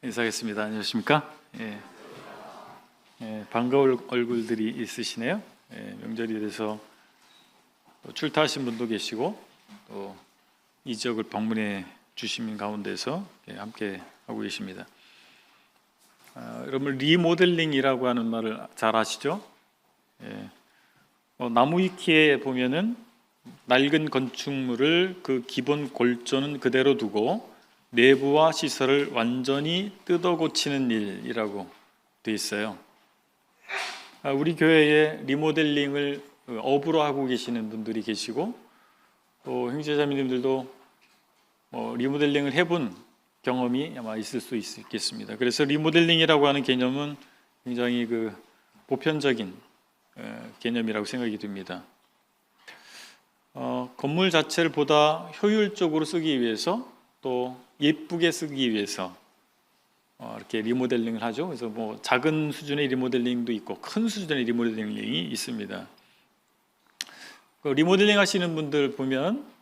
인사하겠습니다. 안녕하십니까? 반가울 얼굴들이 있으시네요. 명절이 돼서 또 출타하신 분도 계시고 또 이 지역을 방문해 주신 가운데서 함께 하고 계십니다. 여러분 리모델링이라고 하는 말을 잘 아시죠? 나무 위키에 보면은 낡은 건축물을 그 기본 골조는 그대로 두고 내부와 시설을 완전히 뜯어 고치는 일이라고 되어 있어요. 우리 교회에 리모델링을 업으로 하고 계시는 분들이 계시고 또 형제자매님들도 리모델링을 해본 경험이 아마 있을 수 있겠습니다. 그래서 리모델링이라고 하는 개념은 굉장히 보편적인 개념이라고 생각이 듭니다. 건물 자체를 보다 효율적으로 쓰기 위해서 또 예쁘게 쓰기 위해서 이렇게 리모델링을 하죠. 그래서 작은 수준의 리모델링도 있고 큰 수준의 리모델링이 있습니다. 리모델링 하시는 분들 보면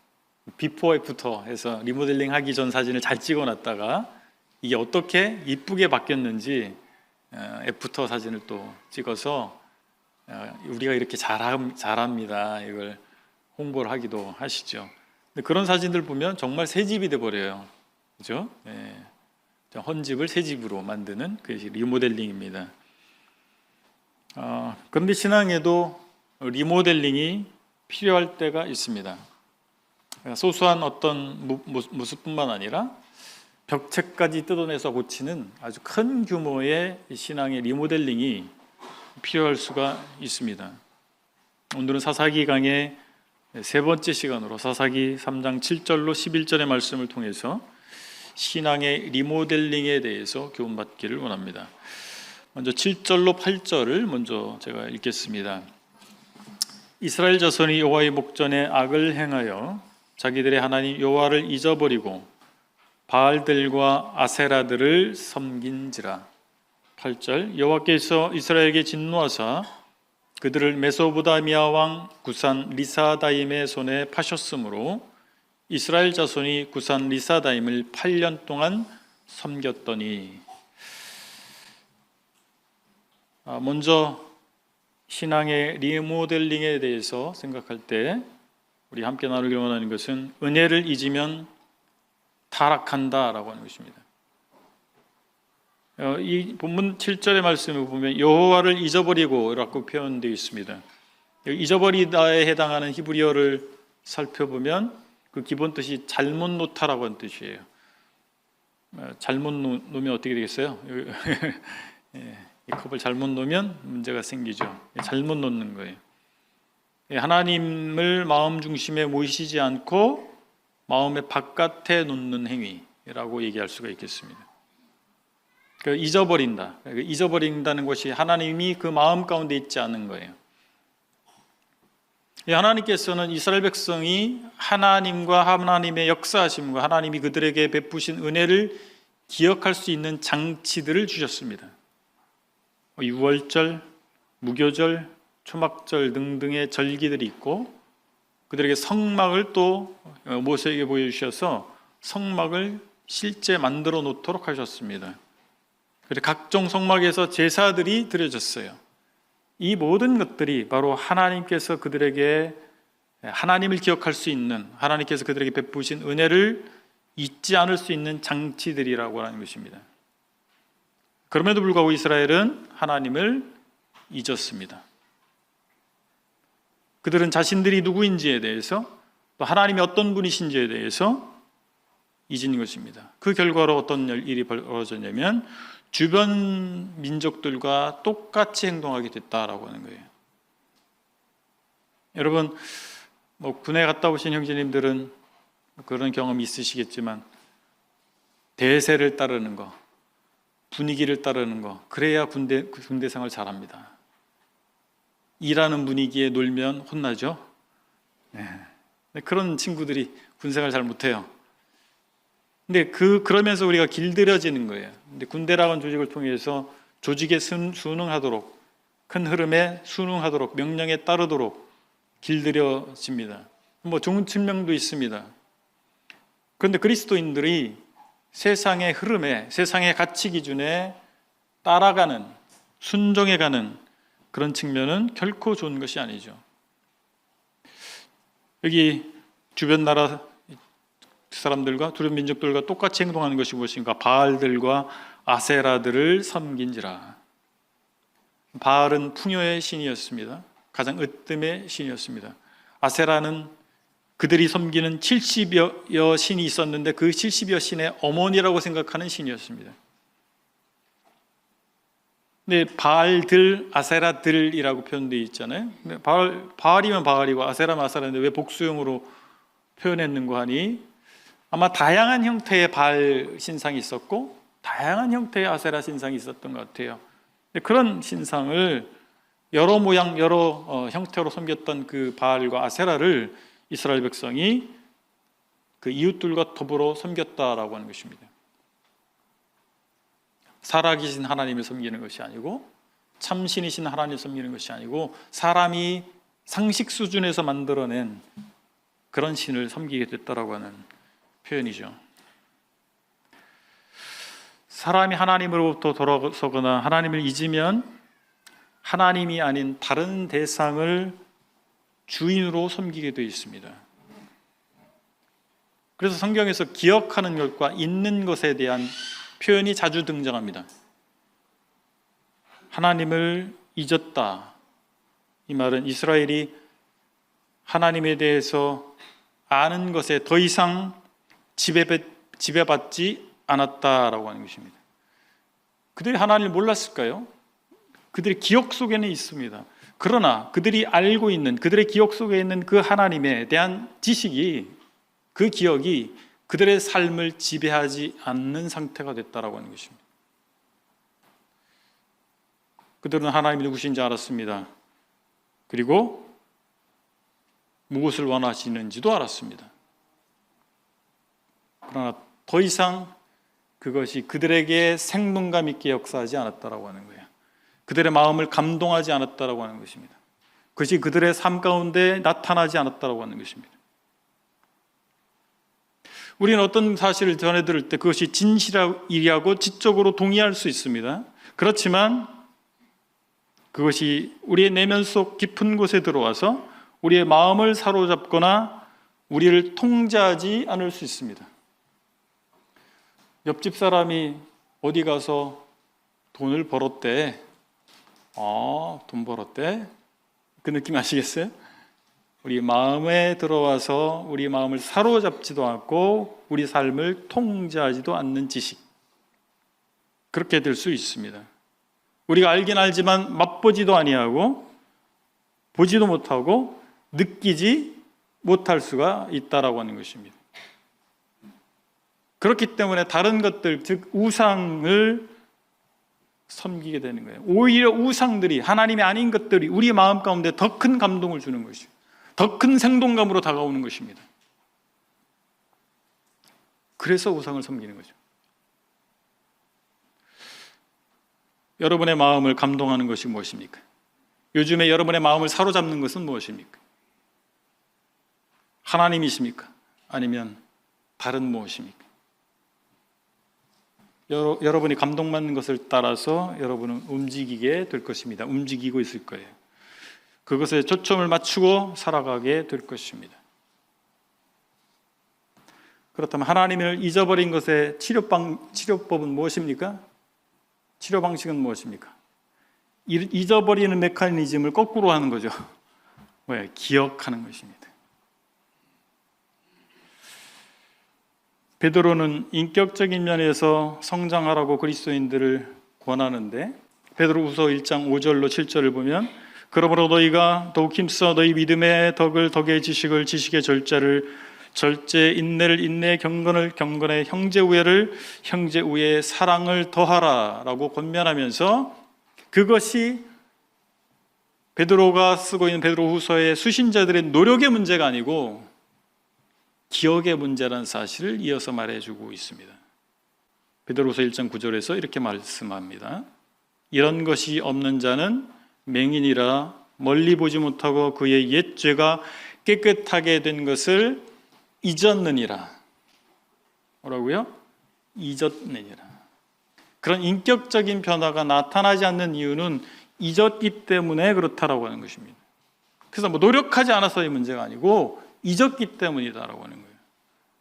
비포 애프터 해서 리모델링 하기 전 사진을 잘 찍어놨다가 이게 어떻게 이쁘게 바뀌었는지 애프터 사진을 또 찍어서 우리가 이렇게 잘합니다. 이걸 홍보를 하기도 하시죠. 근데 그런 사진들 보면 정말 새 집이 돼 버려요. 그죠? 헌집을 새 집으로 만드는 그것이 리모델링입니다. 그런데 신앙에도 리모델링이 필요할 때가 있습니다. 소소한 어떤 모습뿐만 아니라 벽체까지 뜯어내서 고치는 아주 큰 규모의 신앙의 리모델링이 필요할 수가 있습니다. 오늘은 사사기 강의 세 번째 시간으로 사사기 3장 7절로 11절의 말씀을 통해서 신앙의 리모델링에 대해서 교훈받기를 원합니다. 먼저 7절로 8절을 먼저 제가 읽겠습니다. 이스라엘 자손이 여호와의 목전에 악을 행하여 자기들의 하나님 여호와를 잊어버리고 바알들과 아세라들을 섬긴지라. 8절 여호와께서 이스라엘에게 진노하사 그들을 메소보다미아 왕 구산 리사다임의 손에 파셨으므로 이스라엘 자손이 구산 리사다임을 8년 동안 섬겼더니. 먼저 신앙의 리모델링에 대해서 생각할 때 우리 함께 나누길 원하는 것은 은혜를 잊으면 타락한다라고 하는 것입니다. 이 본문 7절의 말씀을 보면 여호와를 잊어버리고 라고 표현되어 있습니다. 잊어버리다에 해당하는 히브리어를 살펴보면 그 기본 뜻이 잘못 놓다라고 하는 뜻이에요. 잘못 놓으면 어떻게 되겠어요? 이 컵을 잘못 놓으면 문제가 생기죠. 잘못 놓는 거예요. 하나님을 마음 중심에 모시지 않고 마음의 바깥에 놓는 행위라고 얘기할 수가 있겠습니다. 잊어버린다. 잊어버린다는 것이 하나님이 그 마음 가운데 있지 않은 거예요. 하나님께서는 이스라엘 백성이 하나님과 하나님의 역사하심과 하나님이 그들에게 베푸신 은혜를 기억할 수 있는 장치들을 주셨습니다. 유월절, 무교절, 초막절 등등의 절기들이 있고 그들에게 성막을 또 모세에게 보여주셔서 성막을 실제 만들어 놓도록 하셨습니다. 그래서 각종 성막에서 제사들이 드려졌어요. 이 모든 것들이 바로 하나님께서 그들에게 하나님을 기억할 수 있는, 하나님께서 그들에게 베푸신 은혜를 잊지 않을 수 있는 장치들이라고 하는 것입니다. 그럼에도 불구하고 이스라엘은 하나님을 잊었습니다. 그들은 자신들이 누구인지에 대해서 또 하나님이 어떤 분이신지에 대해서 잊은 것입니다. 그 결과로 어떤 일이 벌어졌냐면 주변 민족들과 똑같이 행동하게 됐다라고 하는 거예요. 여러분 군에 갔다 오신 형제님들은 그런 경험이 있으시겠지만 대세를 따르는 거, 분위기를 따르는 거, 그래야 군대 생활 잘합니다. 일하는 분위기에 놀면 혼나죠. 그런 친구들이 군생활 잘 못해요. 근데 그러면서 우리가 길들여지는 거예요. 근데 군대라고 하는 조직을 통해서 조직에 순응하도록, 큰 흐름에 순응하도록, 명령에 따르도록 길들여집니다. 좋은 측면도 있습니다. 그런데 그리스도인들이 세상의 흐름에, 세상의 가치 기준에 따라가는, 순종해가는 그런 측면은 결코 좋은 것이 아니죠. 여기 주변 나라 사람들과 주변 민족들과 똑같이 행동하는 것이 무엇인가? 바알들과 아세라들을 섬긴지라. 바알은 풍요의 신이었습니다. 가장 으뜸의 신이었습니다. 아세라는 그들이 섬기는 70여 신이 있었는데 그 70여 신의 어머니라고 생각하는 신이었습니다. 근데 바알들, 아세라들이라고 표현되어 있잖아요. 근데 바알이면 바알이고 아세라면 아세라인데 왜 복수형으로 표현했는가 하니 아마 다양한 형태의 바알 신상이 있었고 다양한 형태의 아세라 신상이 있었던 것 같아요. 근데 그런 신상을 여러 모양, 여러 형태로 섬겼던 그 바알과 아세라를 이스라엘 백성이 그 이웃들과 더불어 섬겼다라고 하는 것입니다. 살아계신 하나님을 섬기는 것이 아니고 참신이신 하나님을 섬기는 것이 아니고 사람이 상식 수준에서 만들어낸 그런 신을 섬기게 됐다라고 하는 표현이죠. 사람이 하나님으로부터 돌아서거나 하나님을 잊으면 하나님이 아닌 다른 대상을 주인으로 섬기게 되어 있습니다. 그래서 성경에서 기억하는 것과 잊는 것에 대한 표현이 자주 등장합니다. 하나님을 잊었다. 이 말은 이스라엘이 하나님에 대해서 아는 것에 더 이상 지배받지 않았다라고 하는 것입니다. 그들이 하나님을 몰랐을까요? 그들의 기억 속에는 있습니다. 그러나 그들이 알고 있는, 그들의 기억 속에 있는 그 하나님에 대한 지식이, 그 기억이 그들의 삶을 지배하지 않는 상태가 됐다라고 하는 것입니다. 그들은 하나님이 누구신지 알았습니다. 그리고 무엇을 원하시는지도 알았습니다. 그러나 더 이상 그것이 그들에게 생동감 있게 역사하지 않았다라고 하는 거예요. 그들의 마음을 감동하지 않았다라고 하는 것입니다. 그것이 그들의 삶 가운데 나타나지 않았다라고 하는 것입니다. 우리는 어떤 사실을 전해 들을 때 그것이 진실이라고 지적으로 동의할 수 있습니다. 그렇지만 그것이 우리의 내면 속 깊은 곳에 들어와서 우리의 마음을 사로잡거나 우리를 통제하지 않을 수 있습니다. 옆집 사람이 어디 가서 돈을 벌었대. 돈 벌었대. 그 느낌 아시겠어요? 우리 마음에 들어와서 우리 마음을 사로잡지도 않고 우리 삶을 통제하지도 않는 지식. 그렇게 될 수 있습니다. 우리가 알긴 알지만 맛보지도 아니하고 보지도 못하고 느끼지 못할 수가 있다라고 하는 것입니다. 그렇기 때문에 다른 것들, 즉 우상을 섬기게 되는 거예요. 오히려 우상들이, 하나님이 아닌 것들이 우리 마음 가운데 더 큰 감동을 주는 것이죠. 더 큰 생동감으로 다가오는 것입니다. 그래서 우상을 섬기는 거죠. 여러분의 마음을 감동하는 것이 무엇입니까? 요즘에 여러분의 마음을 사로잡는 것은 무엇입니까? 하나님이십니까? 아니면 다른 무엇입니까? 여러분이 감동받는 것을 따라서 여러분은 움직이게 될 것입니다. 움직이고 있을 거예요. 그것에 초점을 맞추고 살아가게 될 것입니다. 그렇다면 하나님을 잊어버린 것의 치료법은 무엇입니까? 치료 방식은 무엇입니까? 잊어버리는 메커니즘을 거꾸로 하는 거죠. 왜? 기억하는 것입니다. 베드로는 인격적인 면에서 성장하라고 그리스도인들을 권하는데 베드로후서 1장 5절로 7절을 보면 그러므로 너희가 더욱 힘써 너희 믿음의 덕을 덕의 지식을 지식의 절제를 절제 인내를 인내 경건을 경건에 형제 우애를 형제 우애에 사랑을 더하라 라고 권면하면서 그것이 베드로가 쓰고 있는 베드로후서의 수신자들의 노력의 문제가 아니고 기억의 문제라는 사실을 이어서 말해주고 있습니다. 베드로서 1장 9절에서 이렇게 말씀합니다. 이런 것이 없는 자는 맹인이라 멀리 보지 못하고 그의 옛 죄가 깨끗하게 된 것을 잊었느니라. 뭐라고요? 잊었느니라. 그런 인격적인 변화가 나타나지 않는 이유는 잊었기 때문에 그렇다라고 하는 것입니다. 그래서 노력하지 않아서의 문제가 아니고 잊었기 때문이다라고 하는 거예요.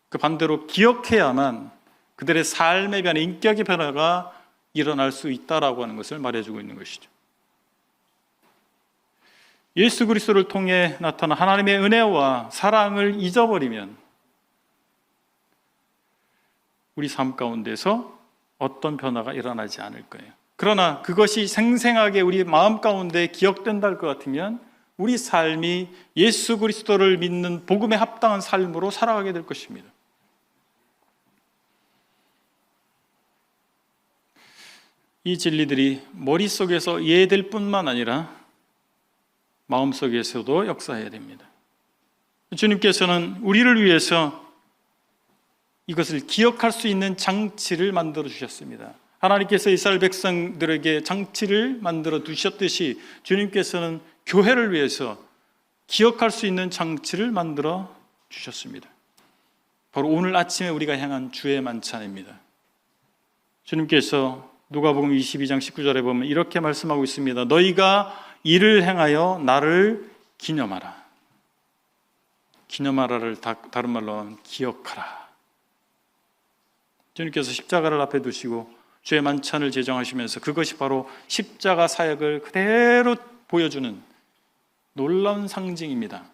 그 반대로 기억해야만 그들의 삶의 변화, 인격의 변화가 일어날 수 있다라고 하는 것을 말해주고 있는 것이죠. 예수 그리스도를 통해 나타난 하나님의 은혜와 사랑을 잊어버리면 우리 삶 가운데서 어떤 변화가 일어나지 않을 거예요. 그러나 그것이 생생하게 우리 마음 가운데 기억된다 할 것 같으면 우리 삶이 예수 그리스도를 믿는 복음에 합당한 삶으로 살아가게 될 것입니다. 이 진리들이 머릿속에서 이해될 뿐만 아니라 마음속에서도 역사해야 됩니다. 주님께서는 우리를 위해서 이것을 기억할 수 있는 장치를 만들어 주셨습니다. 하나님께서 이스라엘 백성들에게 장치를 만들어 두셨듯이 주님께서는 교회를 위해서 기억할 수 있는 장치를 만들어 주셨습니다. 바로 오늘 아침에 우리가 향한 주의 만찬입니다. 주님께서 누가복음 22장 19절에 보면 이렇게 말씀하고 있습니다. 너희가 이를 행하여 나를 기념하라. 기념하라를 다른 말로는 기억하라. 주님께서 십자가를 앞에 두시고 주의 만찬을 제정하시면서 그것이 바로 십자가 사역을 그대로 보여주는 놀라운 상징입니다.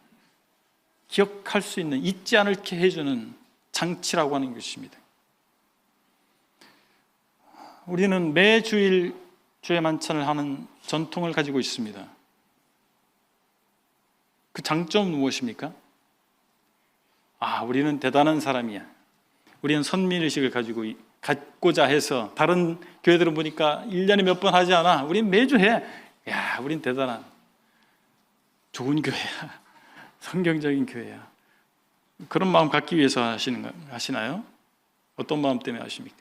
기억할 수 있는, 잊지 않게 해주는 장치라고 하는 것입니다. 우리는 매주일 주의 만찬을 하는 전통을 가지고 있습니다. 그 장점은 무엇입니까? 우리는 대단한 사람이야. 우리는 선민의식을 갖고자 해서 다른 교회들은 보니까 1년에 몇 번 하지 않아. 우린 매주 해. 우린 대단한 좋은 교회야. 성경적인 교회야. 그런 마음 갖기 위해서 하시나요? 어떤 마음 때문에 하십니까?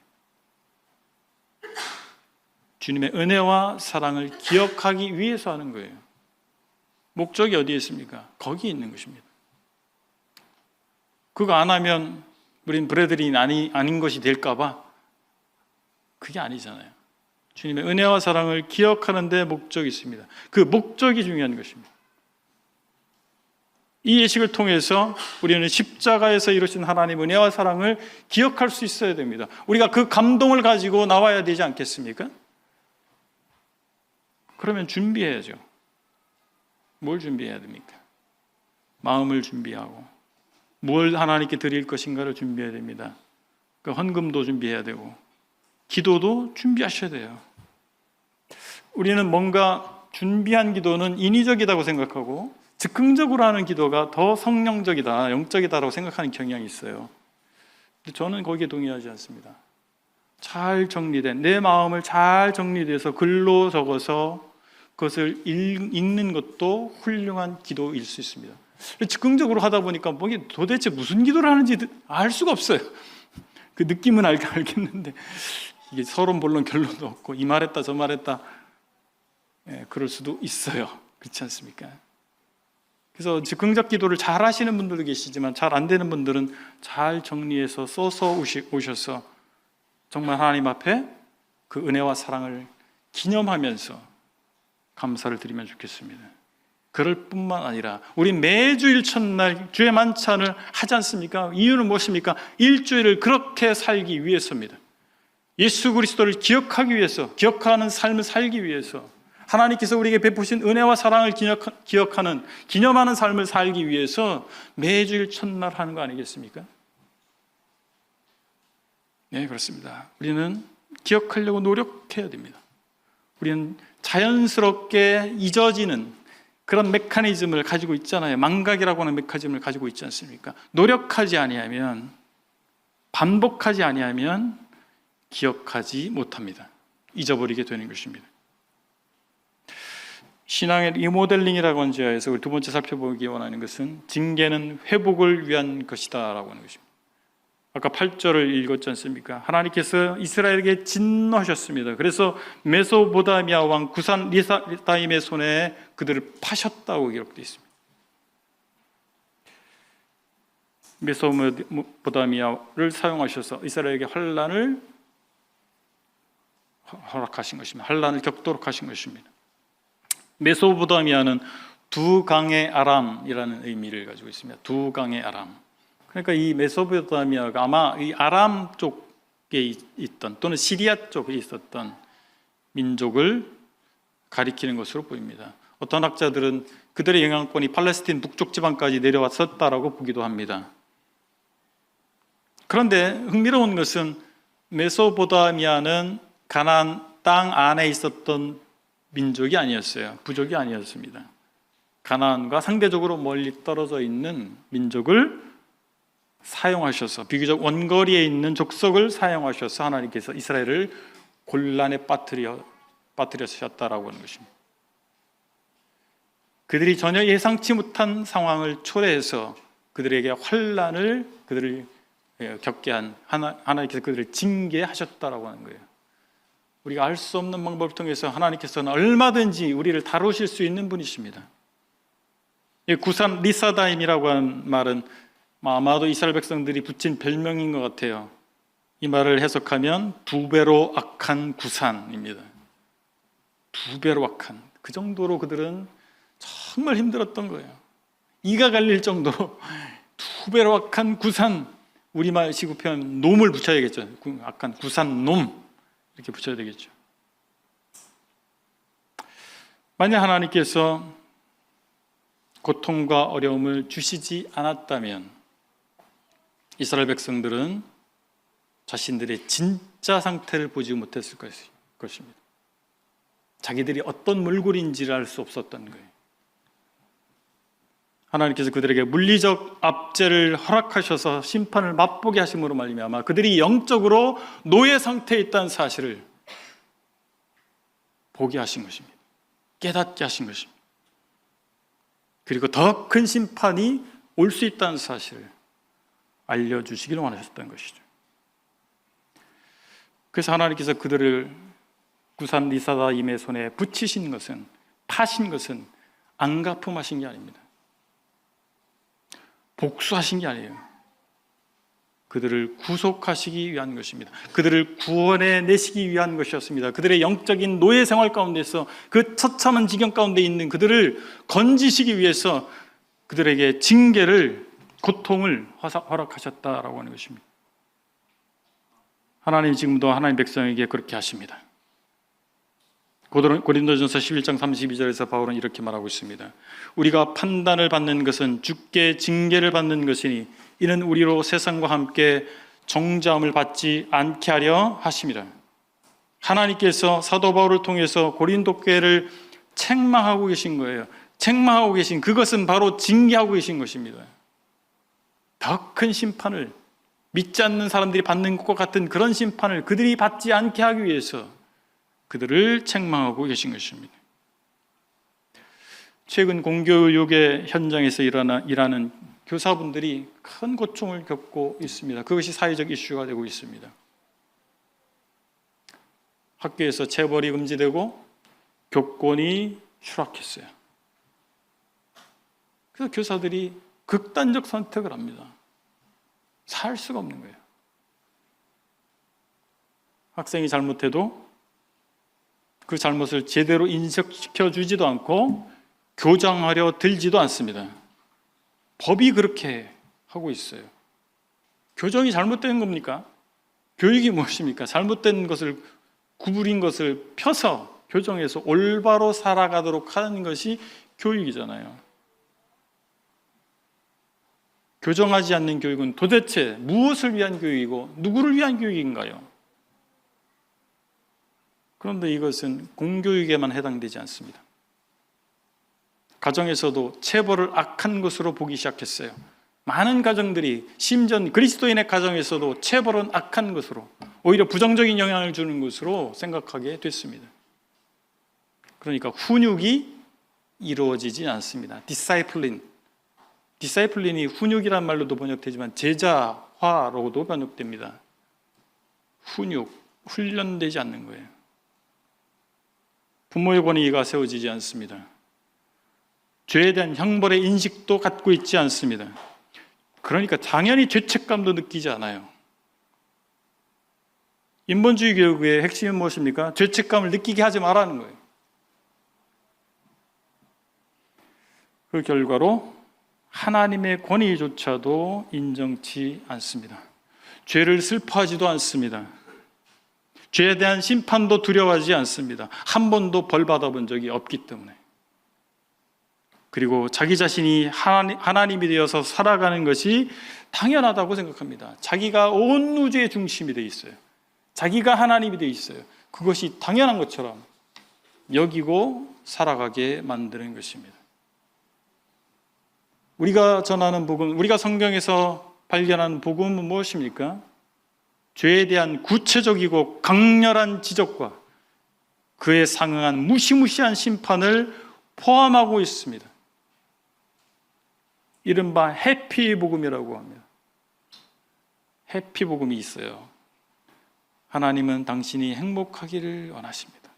주님의 은혜와 사랑을 기억하기 위해서 하는 거예요. 목적이 어디에 있습니까? 거기 있는 것입니다. 그거 안 하면 우린 브레드린 아닌 것이 될까 봐 그게 아니잖아요. 주님의 은혜와 사랑을 기억하는 데 목적이 있습니다. 그 목적이 중요한 것입니다. 이 예식을 통해서 우리는 십자가에서 이루신 하나님의 은혜와 사랑을 기억할 수 있어야 됩니다. 우리가 그 감동을 가지고 나와야 되지 않겠습니까? 그러면 준비해야죠. 뭘 준비해야 됩니까? 마음을 준비하고 뭘 하나님께 드릴 것인가를 준비해야 됩니다. 그 헌금도 준비해야 되고 기도도 준비하셔야 돼요. 우리는 뭔가 준비한 기도는 인위적이라고 생각하고 즉흥적으로 하는 기도가 더 성령적이다, 영적이다라고 생각하는 경향이 있어요. 근데 저는 거기에 동의하지 않습니다. 잘 정리된, 내 마음을 잘 정리돼서 글로 적어서 그것을 읽는 것도 훌륭한 기도일 수 있습니다. 즉흥적으로 하다 보니까 이게 도대체 무슨 기도를 하는지 알 수가 없어요. 그 느낌은 알겠는데 이게 서론 본론 결론도 없고 이 말했다 저 말했다, 그럴 수도 있어요. 그렇지 않습니까? 그래서 즉흥적 기도를 잘 하시는 분들도 계시지만 잘 안 되는 분들은 잘 정리해서 써서 오셔서 정말 하나님 앞에 그 은혜와 사랑을 기념하면서 감사를 드리면 좋겠습니다. 그럴 뿐만 아니라 우리 매주일 첫날 주의 만찬을 하지 않습니까? 이유는 무엇입니까? 일주일을 그렇게 살기 위해서입니다. 예수 그리스도를 기억하기 위해서, 기억하는 삶을 살기 위해서, 하나님께서 우리에게 베푸신 은혜와 사랑을 기억하는, 기념하는 삶을 살기 위해서 매주일 첫날 하는 거 아니겠습니까? 네, 그렇습니다. 우리는 기억하려고 노력해야 됩니다. 우리는 자연스럽게 잊어지는 그런 메커니즘을 가지고 있잖아요. 망각이라고 하는 메커니즘을 가지고 있지 않습니까? 노력하지 아니하면, 반복하지 아니하면 기억하지 못합니다. 잊어버리게 되는 것입니다. 신앙의 리모델링이라고 하는 지하에서 우리 두 번째 살펴보기 원하는 것은 징계는 회복을 위한 것이다 라고 하는 것입니다. 아까 8절을 읽었지 않습니까? 하나님께서 이스라엘에게 진노하셨습니다. 그래서 메소보다미아 왕 구산 리사다임의 손에 그들을 파셨다고 기록되어 있습니다. 메소포타미아를 사용하셔서 이스라엘에게 환란을 허락하신 것입니다. 환란을 겪도록 하신 것입니다. 메소포타미아는 두 강의 아람이라는 의미를 가지고 있습니다. 두 강의 아람. 그러니까 이 메소포타미아가 아마 이 아람 쪽에 있던 또는 시리아 쪽에 있었던 민족을 가리키는 것으로 보입니다. 어떤 학자들은 그들의 영향권이 팔레스틴 북쪽 지방까지 내려왔었다라고 보기도 합니다. 그런데 흥미로운 것은 메소포타미아는 가나안 땅 안에 있었던 민족이 아니었어요. 부족이 아니었습니다. 가나안과 상대적으로 멀리 떨어져 있는 민족을 사용하셔서, 비교적 원거리에 있는 족속을 사용하셔서 하나님께서 이스라엘을 곤란에 빠뜨렸었다라고 하는 것입니다. 그들이 전혀 예상치 못한 상황을 초래해서 그들에게 환란을 그들을 겪게 한 하나님께서 그들을 징계하셨다라고 하는 거예요. 우리가 알 수 없는 방법을 통해서 하나님께서는 얼마든지 우리를 다루실 수 있는 분이십니다. 구산 리사다임이라고 하는 말은 아마도 이스라엘 백성들이 붙인 별명인 것 같아요. 이 말을 해석하면 두 배로 악한 구산입니다. 두 배로 악한, 그 정도로 그들은 정말 힘들었던 거예요. 이가 갈릴 정도로 두 배로 악한 구산, 우리말 시구 표현 놈을 붙여야겠죠. 악한 구산 놈 이렇게 붙여야 되겠죠. 만약 하나님께서 고통과 어려움을 주시지 않았다면 이스라엘 백성들은 자신들의 진짜 상태를 보지 못했을 것입니다. 자기들이 어떤 몰골인지를 알 수 없었던 거예요. 하나님께서 그들에게 물리적 압제를 허락하셔서 심판을 맛보게 하심으로 말미암아 그들이 영적으로 노예 상태에 있다는 사실을 보게 하신 것입니다. 깨닫게 하신 것입니다. 그리고 더 큰 심판이 올 수 있다는 사실을 알려주시기를 원하셨던 것이죠. 그래서 하나님께서 그들을 구산 리사다임의 손에 붙이신 것은, 파신 것은 안가품하신 게 아닙니다. 복수하신 게 아니에요. 그들을 구속하시기 위한 것입니다. 그들을 구원해 내시기 위한 것이었습니다. 그들의 영적인 노예 생활 가운데서 그 처참한 지경 가운데 있는 그들을 건지시기 위해서 그들에게 징계를, 고통을 허락하셨다라고 하는 것입니다. 하나님 지금도 하나님 백성에게 그렇게 하십니다. 고린도전서 11장 32절에서 바울은 이렇게 말하고 있습니다. 우리가 판단을 받는 것은 주께 징계를 받는 것이니 이는 우리로 세상과 함께 정죄함을 받지 않게 하려 하심이라. 하나님께서 사도 바울을 통해서 고린도 교회를 책망하고 계신 거예요. 책망하고 계신 그것은 바로 징계하고 계신 것입니다. 더 큰 심판을, 믿지 않는 사람들이 받는 것과 같은 그런 심판을 그들이 받지 않게 하기 위해서 그들을 책망하고 계신 것입니다. 최근 공교육의 현장에서 일하는 교사분들이 큰 고통을 겪고 있습니다. 그것이 사회적 이슈가 되고 있습니다. 학교에서 체벌이 금지되고 교권이 추락했어요. 그래서 교사들이 극단적 선택을 합니다. 살 수가 없는 거예요. 학생이 잘못해도 그 잘못을 제대로 인식시켜 주지도 않고 교정하려 들지도 않습니다. 법이 그렇게 하고 있어요. 교정이 잘못된 겁니까? 교육이 무엇입니까? 잘못된 것을, 구부린 것을 펴서 교정해서 올바로 살아가도록 하는 것이 교육이잖아요. 교정하지 않는 교육은 도대체 무엇을 위한 교육이고 누구를 위한 교육인가요? 그런데 이것은 공교육에만 해당되지 않습니다. 가정에서도 체벌을 악한 것으로 보기 시작했어요. 많은 가정들이, 심지어 그리스도인의 가정에서도 체벌은 악한 것으로, 오히려 부정적인 영향을 주는 것으로 생각하게 됐습니다. 그러니까 훈육이 이루어지지 않습니다. 디사이플린이 훈육이란 말로도 번역되지만 제자화로도 번역됩니다. 훈육, 훈련되지 않는 거예요. 부모의 권위가 세워지지 않습니다. 죄에 대한 형벌의 인식도 갖고 있지 않습니다. 그러니까 당연히 죄책감도 느끼지 않아요. 인본주의 교육의 핵심은 무엇입니까? 죄책감을 느끼게 하지 말라는 거예요. 그 결과로 하나님의 권위조차도 인정치 않습니다. 죄를 슬퍼하지도 않습니다. 죄에 대한 심판도 두려워하지 않습니다. 한 번도 벌 받아본 적이 없기 때문에. 그리고 자기 자신이 하나님이 되어서 살아가는 것이 당연하다고 생각합니다. 자기가 온 우주의 중심이 되어 있어요. 자기가 하나님이 되어 있어요. 그것이 당연한 것처럼 여기고 살아가게 만드는 것입니다. 우리가 전하는 복음, 우리가 성경에서 발견하는 복음은 무엇입니까? 죄에 대한 구체적이고 강렬한 지적과 그에 상응한 무시무시한 심판을 포함하고 있습니다. 이른바 해피복음이라고 합니다. 해피복음이 있어요. 하나님은 당신이 행복하기를 원하십니다.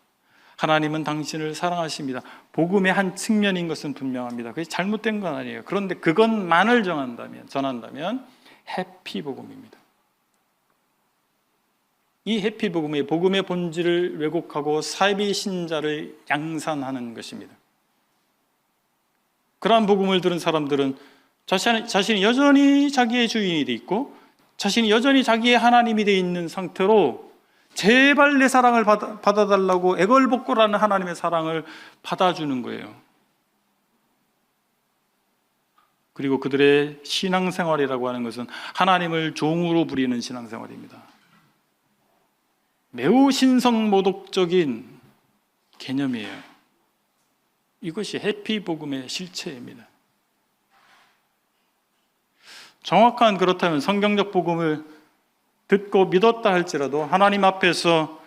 하나님은 당신을 사랑하십니다. 복음의 한 측면인 것은 분명합니다. 그게 잘못된 건 아니에요. 그런데 그것만을 전한다면 해피복음입니다. 이 해피복음의 복음의 본질을 왜곡하고 사이비 신자를 양산하는 것입니다. 그러한 복음을 들은 사람들은 자신이 여전히 자기의 주인이 돼 있고 자신이 여전히 자기의 하나님이 돼 있는 상태로 제발 내 사랑을 받아달라고 애걸복걸하는 하나님의 사랑을 받아주는 거예요. 그리고 그들의 신앙생활이라고 하는 것은 하나님을 종으로 부리는 신앙생활입니다. 매우 신성모독적인 개념이에요. 이것이 해피복음의 실체입니다. 정확한 그렇다면 성경적 복음을 듣고 믿었다 할지라도 하나님 앞에서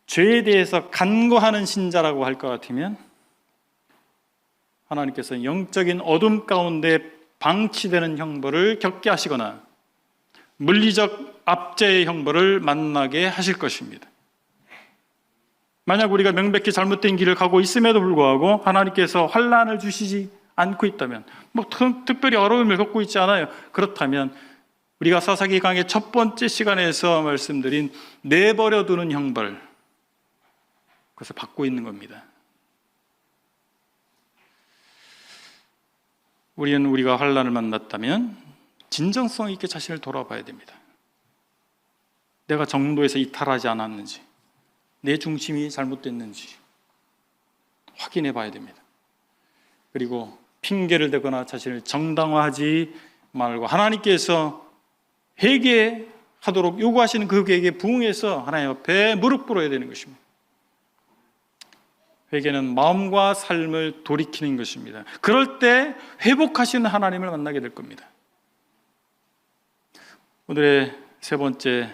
죄에 대해서 간구하는 신자라고 할 것 같으면 하나님께서 영적인 어둠 가운데 방치되는 형벌을 겪게 하시거나 물리적 압제의 형벌을 만나게 하실 것입니다. 만약 우리가 명백히 잘못된 길을 가고 있음에도 불구하고 하나님께서 환난을 주시지 않고 있다면, 특별히 어려움을 겪고 있지 않아요. 그렇다면 우리가 사사기 강의 첫 번째 시간에서 말씀드린 내버려두는 형벌, 그것을 받고 있는 겁니다. 우리가 환난을 만났다면 진정성 있게 자신을 돌아봐야 됩니다. 내가 정도에서 이탈하지 않았는지, 내 중심이 잘못됐는지 확인해 봐야 됩니다. 그리고 핑계를 대거나 자신을 정당화하지 말고 하나님께서 회개하도록 요구하시는 그 계획에 부응해서 하나님 앞에 무릎 꿇어야 되는 것입니다. 회개는 마음과 삶을 돌이키는 것입니다. 그럴 때 회복하시는 하나님을 만나게 될 겁니다. 오늘의 세 번째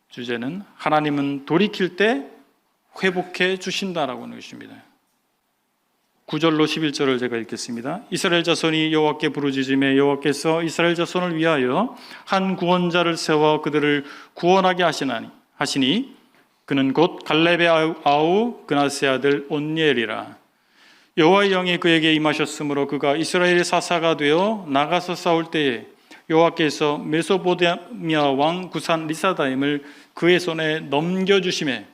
주제는 하나님은 돌이킬 때 회복해 주신다라고 하는 것입니다. 9절로 11절을 제가 읽겠습니다. 이스라엘 자손이 여호와께 부르짖음에 여호와께서 이스라엘 자손을 위하여 한 구원자를 세워 그들을 구원하게 하시니 그는 곧 갈렙의 아우 그나스의 아들 온니엘이라. 여호와의 영이 그에게 임하셨으므로 그가 이스라엘의 사사가 되어 나가서 싸울 때에 여호와께서 메소포타미아 왕 구산 리사다임을 그의 손에 넘겨주심에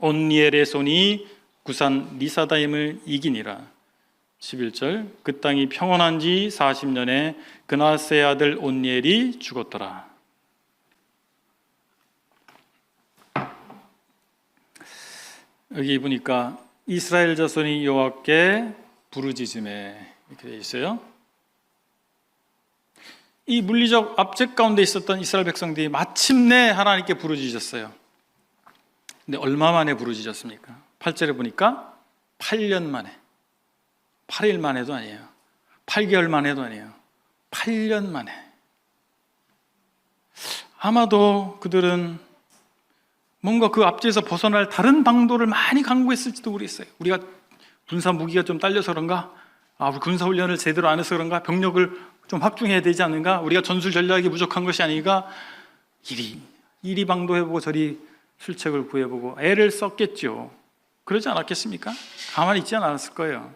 온니엘의 손이 구산 리사다임을 이기니라. 11절 그 땅이 평온한 지 40년에 그나스의 아들 온니엘이 죽었더라. 여기 보니까 이스라엘 자손이 여호와께 부르짖음에 이렇게 되어 있어요. 이 물리적 압제 가운데 있었던 이스라엘 백성들이 마침내 하나님께 부르짖었어요. 근데 얼마 만에 부르짖었습니까? 8절에 보니까 8년 만에, 8일 만에도 아니에요. 8개월 만에도 아니에요. 8년 만에. 아마도 그들은 뭔가 그 압제에서 벗어날 다른 방도를 많이 강구했을지도 모르겠어요. 우리가 군사 무기가 좀 딸려서 그런가? 우리 군사 훈련을 제대로 안 해서 그런가? 병력을 좀 확충해야 되지 않는가? 우리가 전술 전략이 부족한 것이 아닌가? 이리 방도해보고 저리 술책을 구해보고 애를 썼겠죠. 그러지 않았겠습니까? 가만히 있지 않았을 거예요.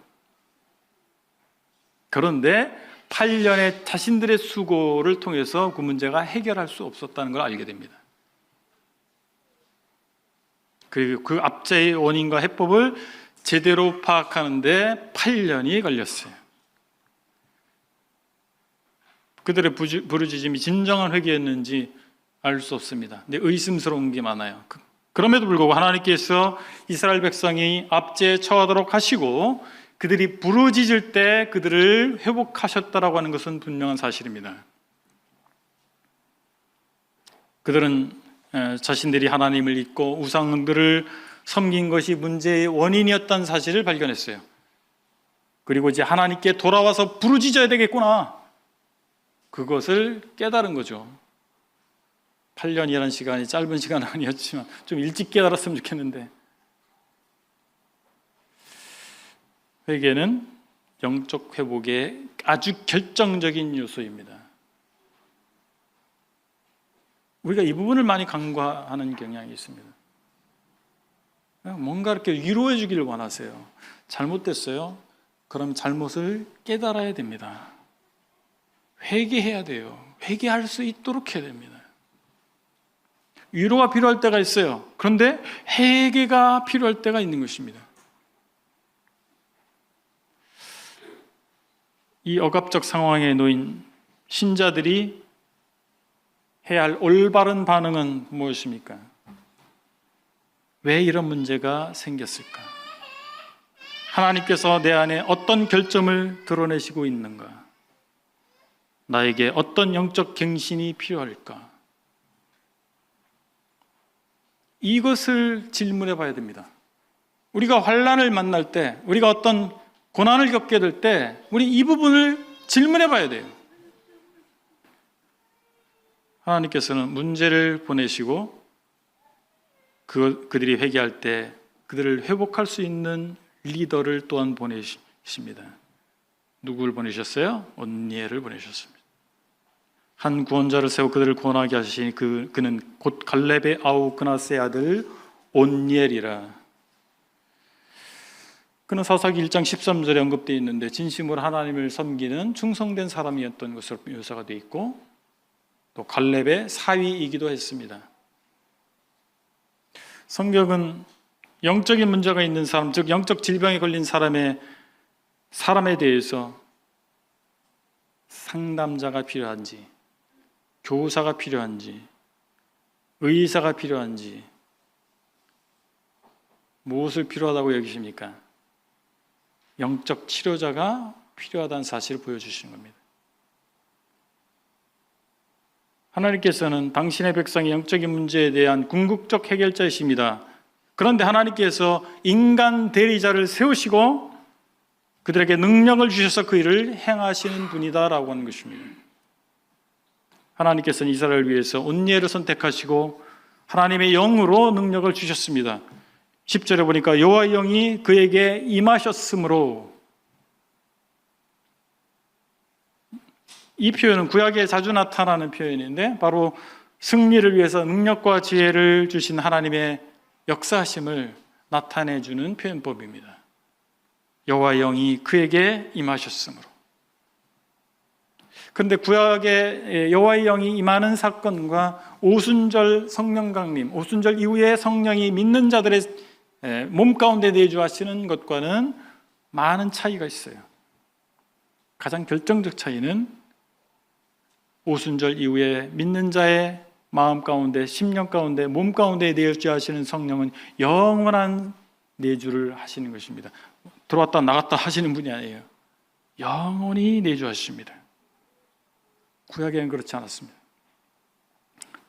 그런데 8년의 자신들의 수고를 통해서 그 문제가 해결할 수 없었다는 걸 알게 됩니다. 그리고 그 압제의 원인과 해법을 제대로 파악하는데 8년이 걸렸어요. 그들의 부르짖음이 진정한 회개였는지 알 수 없습니다. 근데 의심스러운 게 많아요. 그럼에도 불구하고 하나님께서 이스라엘 백성이 압제에 처하도록 하시고 그들이 부르짖을 때 그들을 회복하셨다라고 하는 것은 분명한 사실입니다. 그들은 자신들이 하나님을 잊고 우상들을 섬긴 것이 문제의 원인이었다는 사실을 발견했어요. 그리고 이제 하나님께 돌아와서 부르짖어야 되겠구나, 그것을 깨달은 거죠. 8년이라는 시간이 짧은 시간은 아니었지만 좀 일찍 깨달았으면 좋겠는데, 회개는 영적 회복의 아주 결정적인 요소입니다. 우리가 이 부분을 많이 간과하는 경향이 있습니다. 뭔가 이렇게 위로해 주기를 원하세요. 잘못됐어요? 그럼 잘못을 깨달아야 됩니다. 회개해야 돼요. 회개할 수 있도록 해야 됩니다. 위로가 필요할 때가 있어요. 그런데 회개가 필요할 때가 있는 것입니다. 이 억압적 상황에 놓인 신자들이 해야 할 올바른 반응은 무엇입니까? 왜 이런 문제가 생겼을까? 하나님께서 내 안에 어떤 결점을 드러내시고 있는가? 나에게 어떤 영적 갱신이 필요할까? 이것을 질문해 봐야 됩니다. 우리가 환난을 만날 때, 우리가 어떤 고난을 겪게 될 때 우리 이 부분을 질문해 봐야 돼요. 하나님께서는 문제를 보내시고 그들이 회개할 때 그들을 회복할 수 있는 리더를 또한 보내십니다. 누구를 보내셨어요? 온니엘을 보내셨습니다. 한 구원자를 세워 그들을 구원하게 하시니 그는 곧 갈렙의 아우 그나스의 아들 온니엘이라. 그는 사사기 1장 13절에 언급되어 있는데 진심으로 하나님을 섬기는 충성된 사람이었던 것으로 묘사가 되어 있고 또 갈렙의 사위이기도 했습니다. 성경은 영적인 문제가 있는 사람, 즉 영적 질병에 걸린 사람에 대해서 상담자가 필요한지, 교사가 필요한지, 의사가 필요한지 무엇을 필요하다고 여기십니까? 영적 치료자가 필요하다는 사실을 보여주시는 겁니다. 하나님께서는 당신의 백성의 영적인 문제에 대한 궁극적 해결자이십니다. 그런데 하나님께서 인간 대리자를 세우시고 그들에게 능력을 주셔서 그 일을 행하시는 분이다라고 하는 것입니다. 하나님께서는 이스라엘을 위해서 온니엘을 선택하시고 하나님의 영으로 능력을 주셨습니다. 10절에 보니까 여호와의 영이 그에게 임하셨으므로, 이 표현은 구약에 자주 나타나는 표현인데 바로 승리를 위해서 능력과 지혜를 주신 하나님의 역사하심을 나타내주는 표현법입니다. 여호와의 영이 그에게 임하셨으므로. 그런데 구약에 여호와의 영이 임하는 사건과 오순절 성령 강림, 오순절 이후에 성령이 믿는 자들의 몸 가운데 내주하시는 것과는 많은 차이가 있어요. 가장 결정적 차이는 오순절 이후에 믿는 자의 마음 가운데, 심령 가운데, 몸 가운데 내주하시는 성령은 영원한 내주를 하시는 것입니다. 들어왔다 나갔다 하시는 분이 아니에요. 영원히 내주하십니다. 구약에는 그렇지 않았습니다.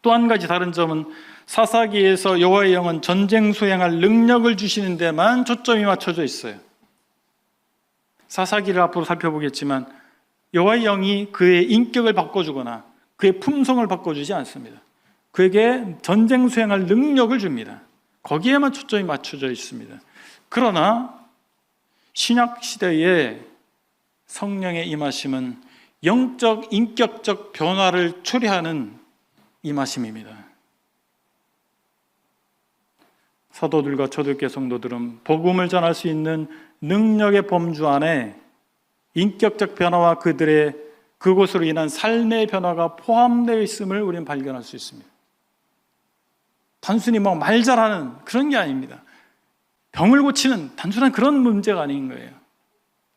또 한 가지 다른 점은 사사기에서 여호와의 영은 전쟁 수행할 능력을 주시는 데만 초점이 맞춰져 있어요. 사사기를 앞으로 살펴보겠지만 여호와의 영이 그의 인격을 바꿔주거나 그의 품성을 바꿔주지 않습니다. 그에게 전쟁 수행할 능력을 줍니다. 거기에만 초점이 맞춰져 있습니다. 그러나 신약 시대에 성령의 임하심은 영적, 인격적 변화를 초래하는 임하심입니다. 사도들과 초대교회 성도들은 복음을 전할 수 있는 능력의 범주 안에 인격적 변화와 그들의 그것으로 인한 삶의 변화가 포함되어 있음을 우리는 발견할 수 있습니다. 단순히 말 잘하는 그런 게 아닙니다. 병을 고치는 단순한 그런 문제가 아닌 거예요.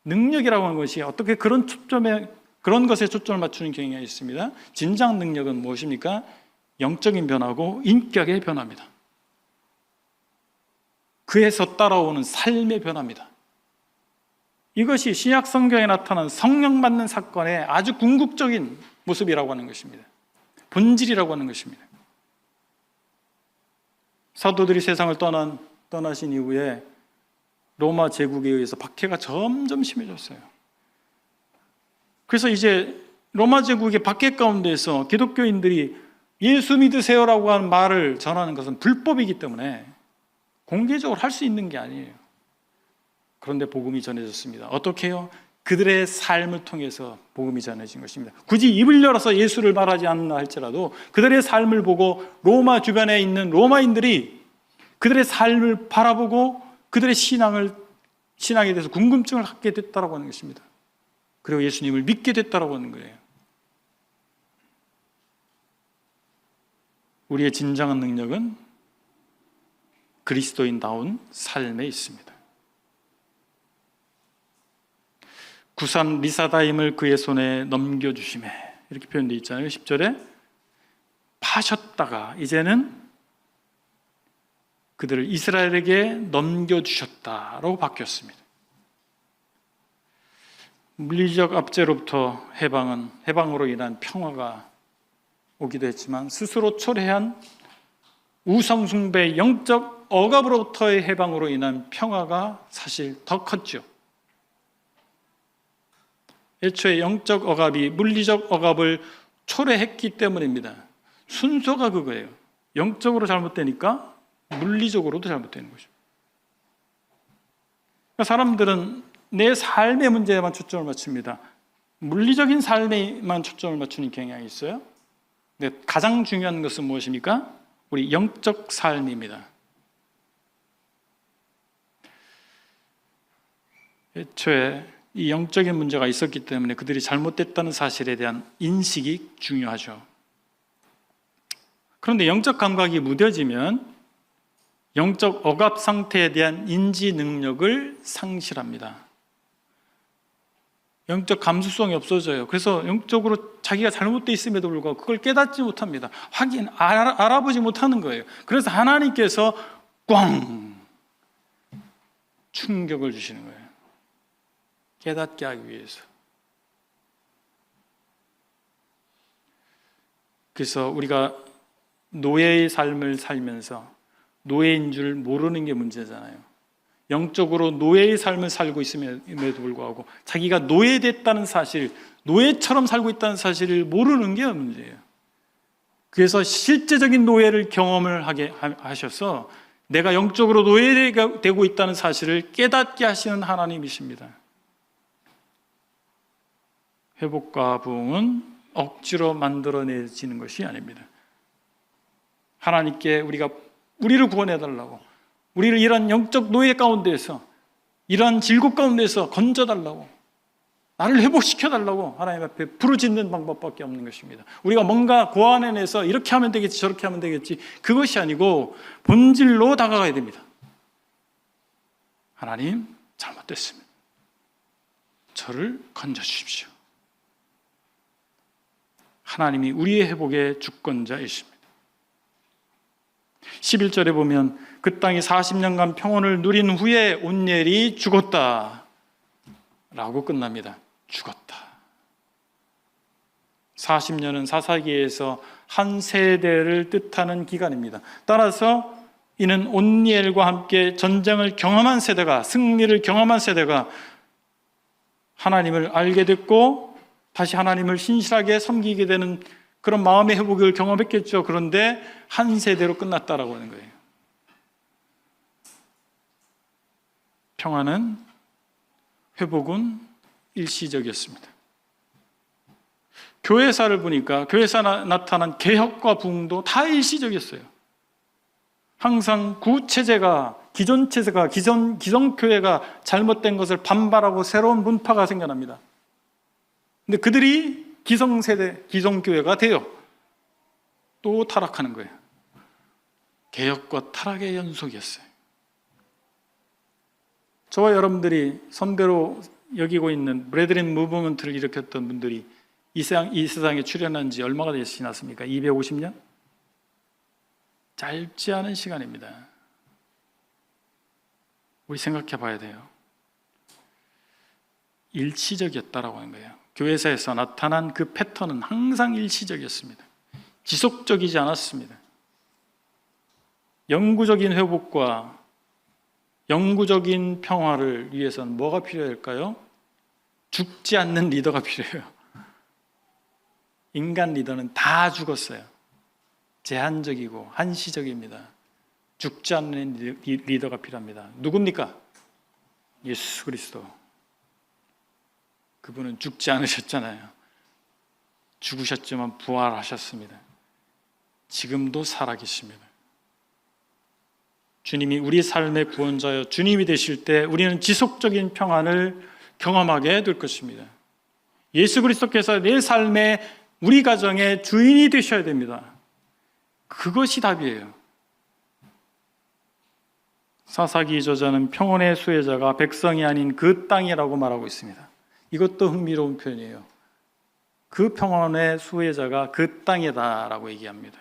능력이라고 하는 것이 어떻게 그런 것에 초점을 맞추는 경향이 있습니다. 진정 능력은 무엇입니까? 영적인 변화고 인격의 변화입니다. 그에서 따라오는 삶의 변화입니다. 이것이 신약 성경에 나타난 성령 받는 사건의 아주 궁극적인 모습이라고 하는 것입니다. 본질이라고 하는 것입니다. 사도들이 세상을 떠나신 이후에 로마 제국에 의해서 박해가 점점 심해졌어요. 그래서 이제 로마 제국의 박해 가운데서 기독교인들이 예수 믿으세요라고 하는 말을 전하는 것은 불법이기 때문에 공개적으로 할 수 있는 게 아니에요. 그런데 복음이 전해졌습니다. 어떻게 해요? 그들의 삶을 통해서 복음이 전해진 것입니다. 굳이 입을 열어서 예수를 말하지 않나 할지라도 그들의 삶을 보고 로마 주변에 있는 로마인들이 그들의 삶을 바라보고 그들의 신앙에 대해서 궁금증을 갖게 됐다라고 하는 것입니다. 그리고 예수님을 믿게 됐다라고 하는 거예요. 우리의 진정한 능력은 그리스도인다운 삶에 있습니다. 구산 리사다임을 그의 손에 넘겨주시매 이렇게 표현되어 있잖아요. 10절에 파셨다가 이제는 그들을 이스라엘에게 넘겨주셨다라고 바뀌었습니다. 물리적 압제로부터 해방으로 인한 평화가 오기도 했지만 스스로 초래한 우상숭배의 영적 억압으로부터의 해방으로 인한 평화가 사실 더 컸죠. 애초에 영적 억압이 물리적 억압을 초래했기 때문입니다. 순서가 그거예요. 영적으로 잘못되니까 물리적으로도 잘못되는 거죠. 사람들은 내 삶의 문제에만 초점을 맞춥니다. 물리적인 삶에만 초점을 맞추는 경향이 있어요. 근데 가장 중요한 것은 무엇입니까? 우리 영적 삶입니다. 애초에 이 영적인 문제가 있었기 때문에 그들이 잘못됐다는 사실에 대한 인식이 중요하죠. 그런데 영적 감각이 무뎌지면 영적 억압 상태에 대한 인지 능력을 상실합니다. 영적 감수성이 없어져요. 그래서 영적으로 자기가 잘못되어 있음에도 불구하고 그걸 깨닫지 못합니다. 알아보지 못하는 거예요. 그래서 하나님께서 꽝 충격을 주시는 거예요. 깨닫게 하기 위해서. 그래서 우리가 노예의 삶을 살면서 노예인 줄 모르는 게 문제잖아요. 영적으로 노예의 삶을 살고 있음에도 불구하고 자기가 노예됐다는 사실, 노예처럼 살고 있다는 사실을 모르는 게 문제예요. 그래서 실제적인 노예를 경험을 하게 하셔서 내가 영적으로 노예가 되고 있다는 사실을 깨닫게 하시는 하나님이십니다. 회복과 부흥은 억지로 만들어내지는 것이 아닙니다. 하나님께 우리를 구원해달라고, 우리를 이런 영적 노예 가운데에서, 이러한 질곡 가운데에서 건져달라고, 나를 회복시켜달라고 하나님 앞에 부르짖는 방법밖에 없는 것입니다. 우리가 뭔가 고안해내서 이렇게 하면 되겠지 저렇게 하면 되겠지 그것이 아니고 본질로 다가가야 됩니다. 하나님 잘못됐습니다. 저를 건져주십시오. 하나님이 우리의 회복의 주권자이십니다. 11절에 보면 그 땅이 40년간 평온을 누린 후에 온니엘이 죽었다 라고 끝납니다. 죽었다. 40년은 사사기에서 한 세대를 뜻하는 기간입니다. 따라서 이는 온니엘과 함께 전쟁을 경험한 세대가, 승리를 경험한 세대가 하나님을 알게 됐고 다시 하나님을 신실하게 섬기게 되는 그런 마음의 회복을 경험했겠죠. 그런데 한 세대로 끝났다라고 하는 거예요. 평화는, 회복은 일시적이었습니다. 교회사를 보니까 교회사 나타난 개혁과 부흥도 다 일시적이었어요. 항상 구체제가, 기존 체제가, 기성교회가 잘못된 것을 반발하고 새로운 문파가 생겨납니다. 근데 그들이 기성세대, 기성교회가 돼요. 또 타락하는 거예요. 개혁과 타락의 연속이었어요. 저와 여러분들이 선배로 여기고 있는 브레드린 무브먼트를 일으켰던 분들이 이 세상에 출현한 지 얼마가 지났습니까? 250년? 짧지 않은 시간입니다. 우리 생각해 봐야 돼요. 일시적이었다라고 하는 거예요. 교회사에서 나타난 그 패턴은 항상 일시적이었습니다. 지속적이지 않았습니다. 영구적인 회복과 영구적인 평화를 위해서는 뭐가 필요할까요? 죽지 않는 리더가 필요해요. 인간 리더는 다 죽었어요. 제한적이고 한시적입니다. 죽지 않는 리더가 필요합니다. 누굽니까? 예수 그리스도. 그분은 죽지 않으셨잖아요. 죽으셨지만 부활하셨습니다. 지금도 살아계십니다. 주님이 우리 삶의 구원자여 주님이 되실 때 우리는 지속적인 평안을 경험하게 될 것입니다. 예수 그리스도께서 내 삶의 우리 가정의 주인이 되셔야 됩니다. 그것이 답이에요. 사사기 저자는 평온의 수혜자가 백성이 아닌 그 땅이라고 말하고 있습니다. 이것도 흥미로운 표현이에요. 그 평온의 수혜자가 그 땅이다라고 얘기합니다.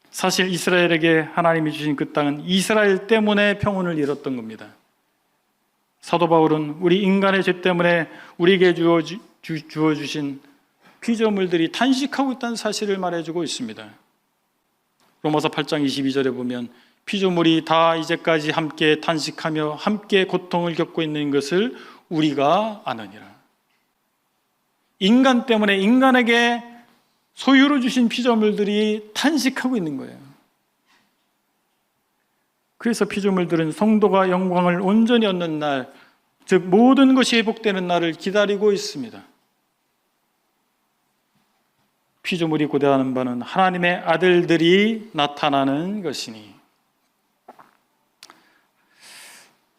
사실 이스라엘에게 하나님이 주신 그 땅은 이스라엘 때문에 평온을 잃었던 겁니다. 사도 바울은 우리 인간의 죄 때문에 우리에게 주어주신 피조물들이 탄식하고 있다는 사실을 말해주고 있습니다. 로마서 8장 22절에 보면 피조물이 다 이제까지 함께 탄식하며 함께 고통을 겪고 있는 것을 우리가 아느니라. 인간 때문에 인간에게 소유로 주신 피조물들이 탄식하고 있는 거예요. 그래서 피조물들은 성도가 영광을 온전히 얻는 날, 즉 모든 것이 회복되는 날을 기다리고 있습니다. 피조물이 고대하는 바는 하나님의 아들들이 나타나는 것이니,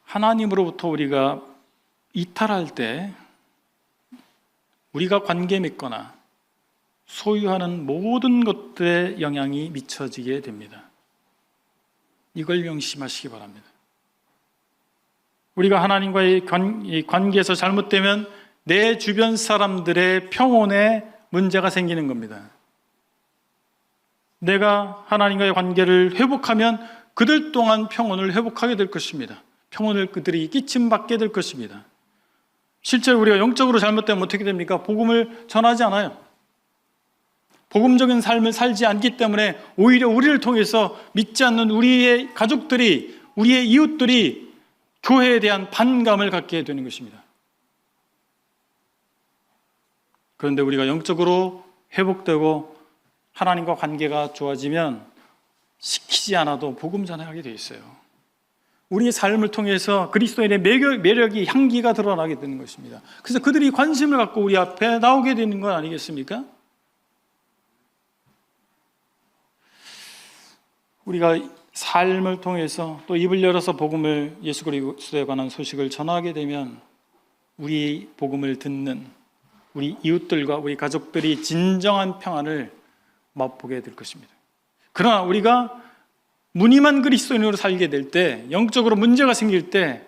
하나님으로부터 우리가 이탈할 때 우리가 관계 맺거나 소유하는 모든 것들에 영향이 미쳐지게 됩니다. 이걸 명심하시기 바랍니다. 우리가 하나님과의 관계에서 잘못되면 내 주변 사람들의 평온에 문제가 생기는 겁니다. 내가 하나님과의 관계를 회복하면 그들 또한 평온을 회복하게 될 것입니다. 평온을 그들이 끼침받게 될 것입니다. 실제로 우리가 영적으로 잘못되면 어떻게 됩니까? 복음을 전하지 않아요. 복음적인 삶을 살지 않기 때문에 오히려 우리를 통해서 믿지 않는 우리의 가족들이, 우리의 이웃들이 교회에 대한 반감을 갖게 되는 것입니다. 그런데 우리가 영적으로 회복되고 하나님과 관계가 좋아지면 시키지 않아도 복음 전하게 되어 있어요. 우리의 삶을 통해서 그리스도인의 매력이, 향기가 드러나게 되는 것입니다. 그래서 그들이 관심을 갖고 우리 앞에 나오게 되는 건 아니겠습니까? 우리가 삶을 통해서 또 입을 열어서 복음을, 예수 그리스도에 관한 소식을 전하게 되면 우리 복음을 듣는 우리 이웃들과 우리 가족들이 진정한 평안을 맛보게 될 것입니다. 그러나 우리가 무늬만 그리스도인으로 살게 될 때, 영적으로 문제가 생길 때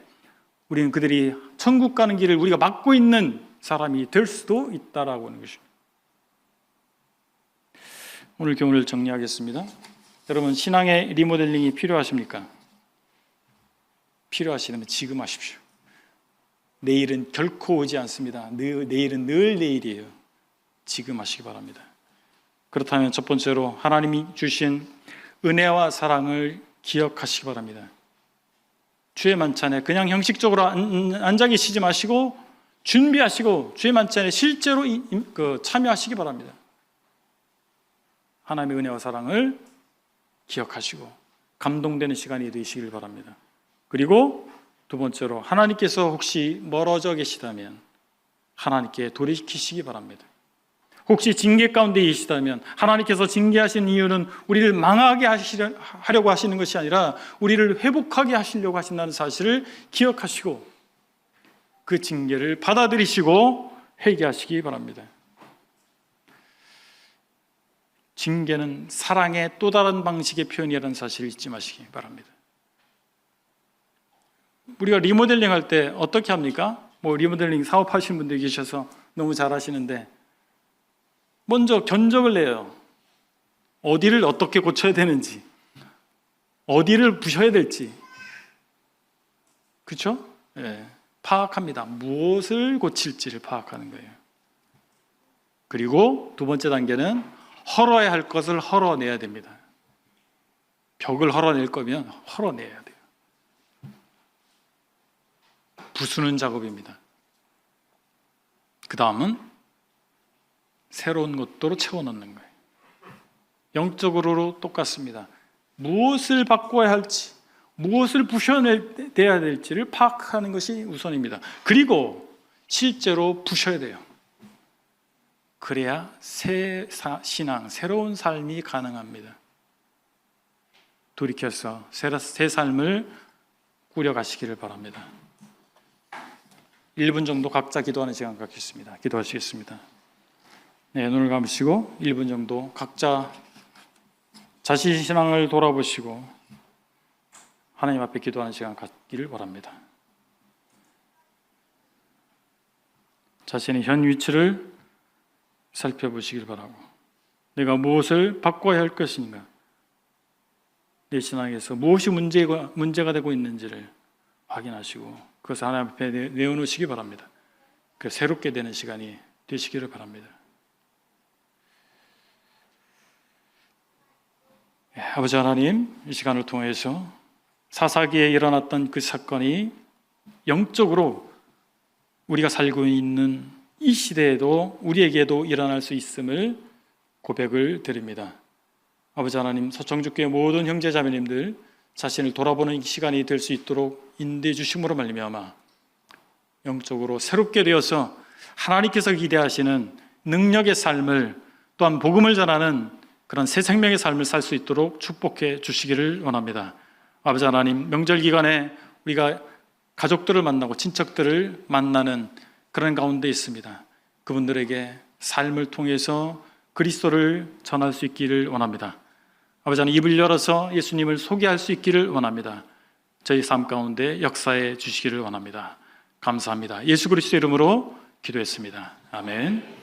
우리는 그들이 천국 가는 길을 우리가 막고 있는 사람이 될 수도 있다라고 하는 것입니다. 오늘 교훈을 정리하겠습니다. 여러분, 신앙의 리모델링이 필요하십니까? 필요하시다면 지금 하십시오. 내일은 결코 오지 않습니다. 내일은 늘 내일이에요. 지금 하시기 바랍니다. 그렇다면 첫 번째로 하나님이 주신 은혜와 사랑을 기억하시기 바랍니다. 주의 만찬에 그냥 형식적으로 앉아 계시지 마시고 준비하시고 주의 만찬에 실제로 참여하시기 바랍니다. 하나님의 은혜와 사랑을 기억하시고 감동되는 시간이 되시길 바랍니다. 그리고 두 번째로 하나님께서 혹시 멀어져 계시다면 하나님께 돌이키시기 바랍니다. 혹시 징계 가운데 계시다면 하나님께서 징계하신 이유는 우리를 망하게 하려고 하시는 것이 아니라 우리를 회복하게 하시려고 하신다는 사실을 기억하시고 그 징계를 받아들이시고 회개하시기 바랍니다. 징계는 사랑의 또 다른 방식의 표현이라는 사실을 잊지 마시기 바랍니다. 우리가 리모델링 할 때 어떻게 합니까? 리모델링 사업하시는 분들이 계셔서 너무 잘하시는데 먼저 견적을 내요. 어디를 어떻게 고쳐야 되는지, 어디를 부셔야 될지, 그렇죠? 예, 파악합니다. 무엇을 고칠지를 파악하는 거예요. 그리고 두 번째 단계는 헐어야 할 것을 헐어내야 됩니다. 벽을 헐어낼 거면 헐어내야 돼요. 부수는 작업입니다. 그 다음은 새로운 것도로 채워넣는 거예요. 영적으로 똑같습니다. 무엇을 바꿔야 할지, 무엇을 부셔내야 될지를 파악하는 것이 우선입니다. 그리고 실제로 부셔야 돼요. 그래야 새 신앙, 새로운 삶이 가능합니다. 돌이켜서 새 삶을 꾸려가시기를 바랍니다. 1분 정도 각자 기도하는 시간 갖겠습니다. 기도하시겠습니다. 네, 눈을 감으시고 1분 정도 각자 자신의 신앙을 돌아보시고 하나님 앞에 기도하는 시간 갖기를 바랍니다. 자신의 현 위치를 살펴보시길 바라고, 내가 무엇을 바꿔야 할 것인가, 내 신앙에서 무엇이 문제가 되고 있는지를 확인하시고 그것을 하나님 앞에 내어놓으시기 바랍니다. 그 새롭게 되는 시간이 되시기를 바랍니다. 아버지 하나님, 이 시간을 통해서 사사기에 일어났던 그 사건이 영적으로 우리가 살고 있는 이 시대에도 우리에게도 일어날 수 있음을 고백을 드립니다. 아버지 하나님, 서청주교회 모든 형제자매님들 자신을 돌아보는 시간이 될 수 있도록 인도해 주심으로 말미암아 영적으로 새롭게 되어서 하나님께서 기대하시는 능력의 삶을, 또한 복음을 전하는 그런 새 생명의 삶을 살 수 있도록 축복해 주시기를 원합니다. 아버지 하나님, 명절 기간에 우리가 가족들을 만나고 친척들을 만나는 그런 가운데 있습니다. 그분들에게 삶을 통해서 그리스도를 전할 수 있기를 원합니다. 아버지 하나님, 입을 열어서 예수님을 소개할 수 있기를 원합니다. 저희 삶 가운데 역사해 주시기를 원합니다. 감사합니다. 예수 그리스도 이름으로 기도했습니다. 아멘.